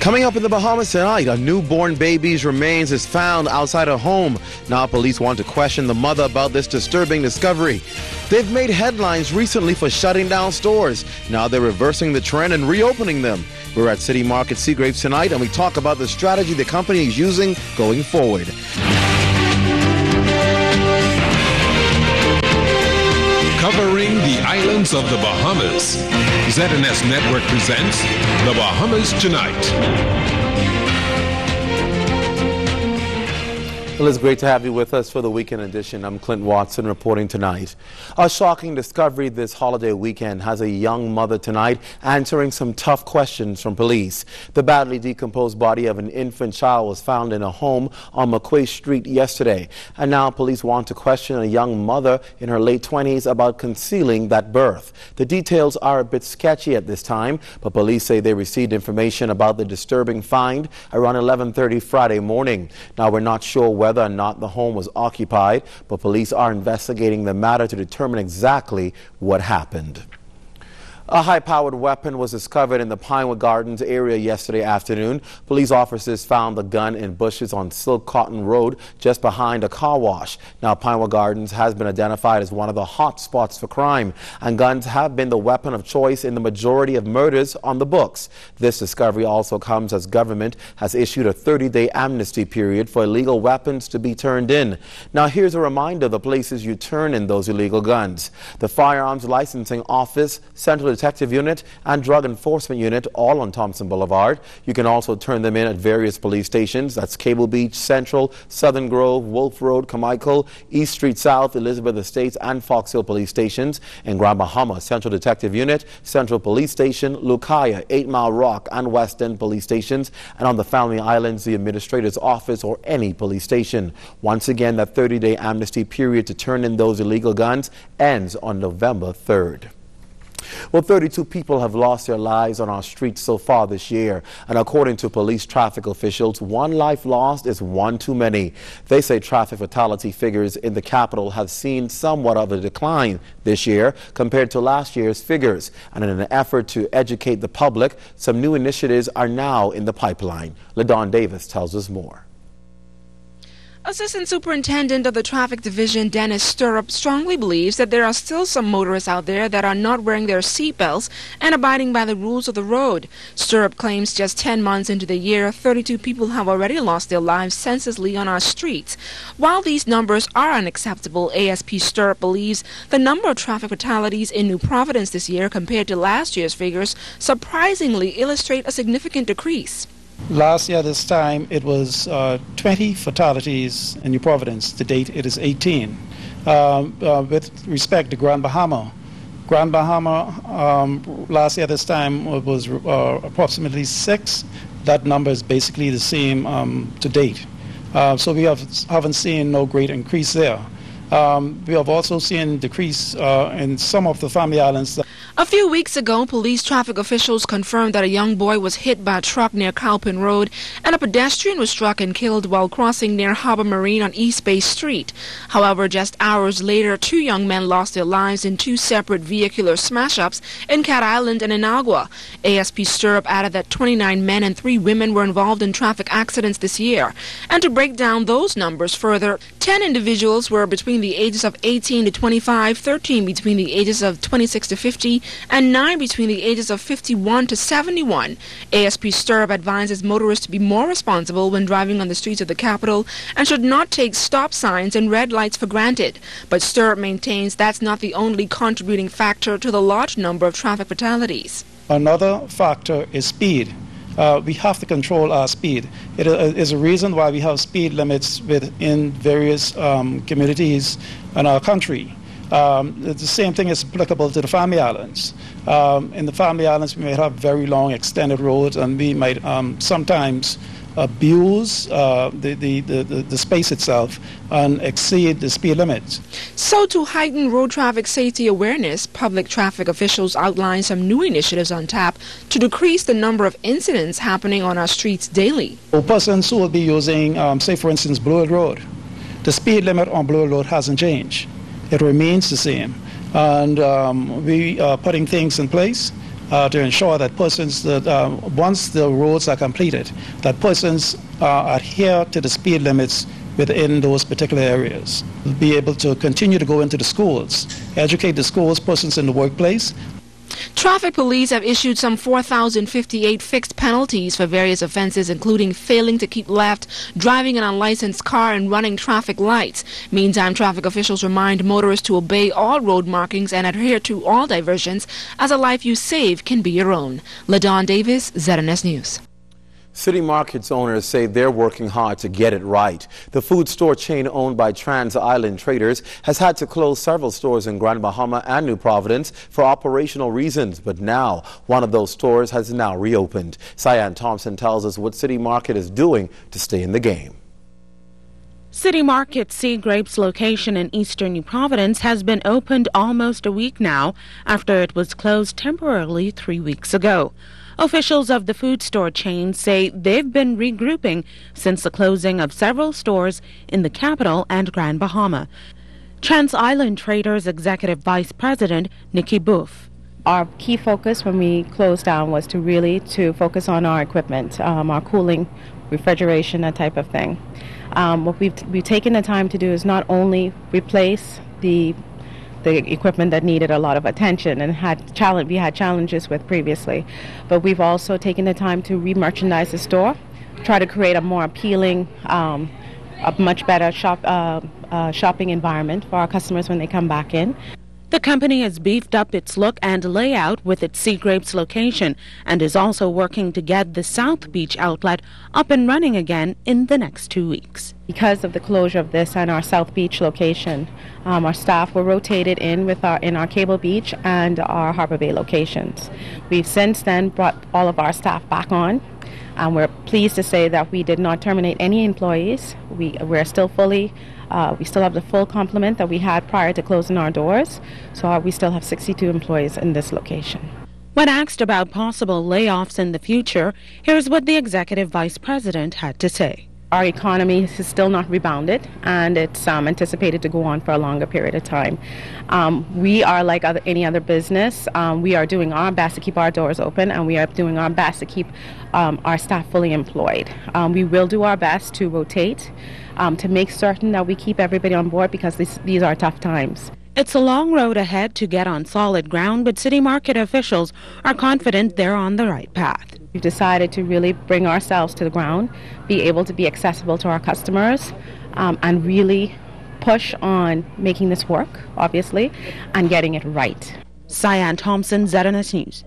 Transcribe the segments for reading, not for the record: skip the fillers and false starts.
Coming up in the Bahamas tonight, a newborn baby's remains is found outside a home. Now police want to question the mother about this disturbing discovery. They've made headlines recently for shutting down stores. Now they're reversing the trend and reopening them. We're at City Market Seagraves tonight, and we talk about the strategy the company is using going forward. Covering the islands of the Bahamas, ZNS Network presents The Bahamas Tonight. Well, it's great to have you with us for the weekend edition. I'm Clint Watson reporting tonight. A shocking discovery this holiday weekend has a young mother tonight answering some tough questions from police. The badly decomposed body of an infant child was found in a home on McQuay Street yesterday. And now police want to question a young mother in her late 20s about concealing that birth. The details are a bit sketchy at this time, but police say they received information about the disturbing find around 11:30 Friday morning. Now, we're not sure whether or not the home was occupied, but police are investigating the matter to determine exactly what happened. A high-powered weapon was discovered in the Pinewood Gardens area yesterday afternoon. Police officers found the gun in bushes on Silk Cotton Road just behind a car wash. Now, Pinewood Gardens has been identified as one of the hot spots for crime, and guns have been the weapon of choice in the majority of murders on the books. This discovery also comes as government has issued a 30-day amnesty period for illegal weapons to be turned in. Now, here's a reminder of the places you turn in those illegal guns. The Firearms Licensing Office, Central Detective Unit, and Drug Enforcement Unit, all on Thompson Boulevard. You can also turn them in at various police stations. That's Cable Beach, Central, Southern Grove, Wolf Road, Carmichael, East Street South, Elizabeth Estates, and Fox Hill police stations. In Grand Bahama, Central Detective Unit, Central Police Station, Lucaya, 8 Mile Rock, and West End police stations. And on the Family Islands, the Administrator's Office or any police station. Once again, that 30-day amnesty period to turn in those illegal guns ends on November 3rd. Well, 32 people have lost their lives on our streets so far this year. And according to police traffic officials, one life lost is one too many. They say traffic fatality figures in the capital have seen somewhat of a decline this year compared to last year's figures. And in an effort to educate the public, some new initiatives are now in the pipeline. LaDon Davis tells us more. Assistant Superintendent of the Traffic Division, Dennis Stirrup, strongly believes that there are still some motorists out there that are not wearing their seatbelts and abiding by the rules of the road. Stirrup claims just 10 months into the year, 32 people have already lost their lives senselessly on our streets. While these numbers are unacceptable, ASP Stirrup believes the number of traffic fatalities in New Providence this year compared to last year's figures surprisingly illustrate a significant decrease. Last year, this time, it was 20 fatalities in New Providence. To date, it is 18. With respect to Grand Bahama, last year, this time, it was approximately 6. That number is basically the same to date. So we haven't seen no great increase there. We have also seen decrease in some of the Family Islands. A few weeks ago, police traffic officials confirmed that a young boy was hit by a truck near Cowpin Road and a pedestrian was struck and killed while crossing near Harbor Marine on East Bay Street. However, just hours later, 2 young men lost their lives in 2 separate vehicular smash-ups in Cat Island and Inagua. ASP Stirrup added that 29 men and 3 women were involved in traffic accidents this year. And to break down those numbers further, 10 individuals were between the ages of 18 to 25, 13 between the ages of 26 to 50, and 9 between the ages of 51 to 71. ASP Stirrup advises motorists to be more responsible when driving on the streets of the capital and should not take stop signs and red lights for granted. But Stirrup maintains that's not the only contributing factor to the large number of traffic fatalities. Another factor is speed. We have to control our speed. It is a reason why we have speed limits within various communities in our country. The same thing is applicable to the Family Islands. In the Family Islands, we might have very long extended roads, and we might sometimes abuse the space itself and exceed the speed limits. So to heighten road traffic safety awareness, public traffic officials outlined some new initiatives on tap to decrease the number of incidents happening on our streets daily. Persons who will be using, say for instance, Blue Hill Road, the speed limit on Blue Hill Road hasn't changed. It remains the same. And we are putting things in place to ensure that persons, that once the roads are completed, that persons adhere to the speed limits within those particular areas. We'll be able to continue to go into the schools, educate the schools, persons in the workplace. Traffic police have issued some 4,058 fixed penalties for various offenses, including failing to keep left, driving an unlicensed car, and running traffic lights. Meantime, traffic officials remind motorists to obey all road markings and adhere to all diversions, as a life you save can be your own. LaDawn Davis, ZNS News. City Market's owners say they're working hard to get it right. The food store chain owned by Trans Island Traders has had to close several stores in Grand Bahama and New Providence for operational reasons, but now one of those stores has now reopened. Cyan Thompson tells us what City Market is doing to stay in the game. City Market's Sea Grapes location in eastern New Providence has been opened almost a week now after it was closed temporarily 3 weeks ago. Officials of the food store chain say they've been regrouping since the closing of several stores in the capital and Grand Bahama. Trans Island Traders Executive Vice President Nikki Booth. Our key focus when we closed down was to focus on our equipment, our cooling, refrigeration, that type of thing. What we've taken the time to do is not only replace the equipment that needed a lot of attention and we had challenges with previously, but we've also taken the time to re-merchandise the store, try to create a more appealing, a much better shopping environment for our customers when they come back in. The company has beefed up its look and layout with its Sea Grapes location and is also working to get the South Beach outlet up and running again in the next 2 weeks. Because of the closure of this and our South Beach location, our staff were rotated in our Cable Beach and our Harbor Bay locations. We've since then brought all of our staff back on, and we're pleased to say that we did not terminate any employees. We're still we still have the full complement that we had prior to closing our doors, so we still have 62 employees in this location. When asked about possible layoffs in the future, here's what the Executive Vice President had to say. Our economy has still not rebounded, and it's anticipated to go on for a longer period of time. We are like any other business. We are doing our best to keep our doors open, and we are doing our best to keep our staff fully employed. We will do our best to rotate, to make certain that we keep everybody on board, because these are tough times. It's a long road ahead to get on solid ground, but City Market officials are confident they're on the right path. We've decided to really bring ourselves to the ground, be able to be accessible to our customers, and really push on making this work, obviously, and getting it right. Cyan Thompson, ZNS News.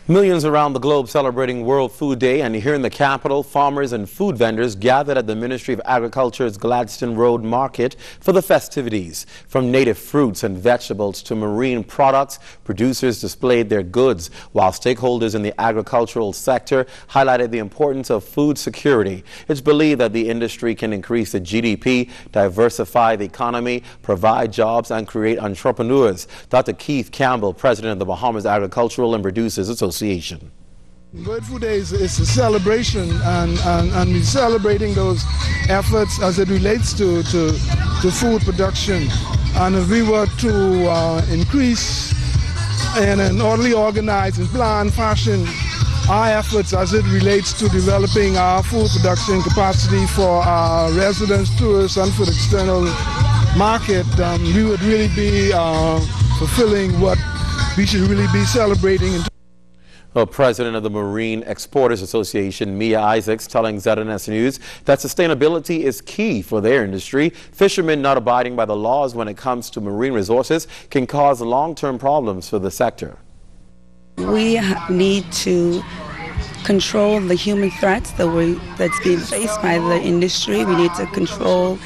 Millions around the globe celebrating World Food Day, and here in the capital, farmers and food vendors gathered at the Ministry of Agriculture's Gladstone Road Market for the festivities. From native fruits and vegetables to marine products, producers displayed their goods, while stakeholders in the agricultural sector highlighted the importance of food security. It's believed that the industry can increase the GDP, diversify the economy, provide jobs, and create entrepreneurs. Dr. Keith Campbell, president of the Bahamas Agricultural and Producers Association. World Food Day is a celebration, and we're celebrating those efforts as it relates to food production. And if we were to increase in an orderly, organized and planned fashion our efforts as it relates to developing our food production capacity for our residents, tourists, and for the external market, we would really be fulfilling what we should really be celebrating. President of the Marine Exporters Association, Mia Isaacs, telling ZNS News that sustainability is key for their industry. Fishermen not abiding by the laws when it comes to marine resources can cause long-term problems for the sector. We need to control the human threats that's being faced by the industry. We need to control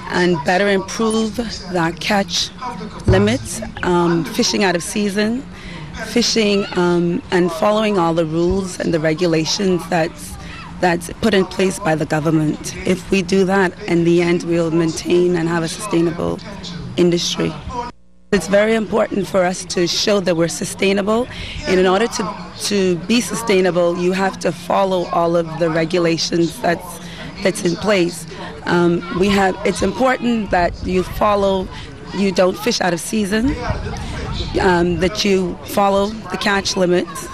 and better improve the catch limits, fishing out of season, fishing and following all the rules and the regulations that's put in place by the government. If we do that, in the end, we'll maintain and have a sustainable industry. It's very important for us to show that we're sustainable. And in order to be sustainable, you have to follow all of the regulations that's in place. It's important that you don't fish out of season. that you follow the catch limits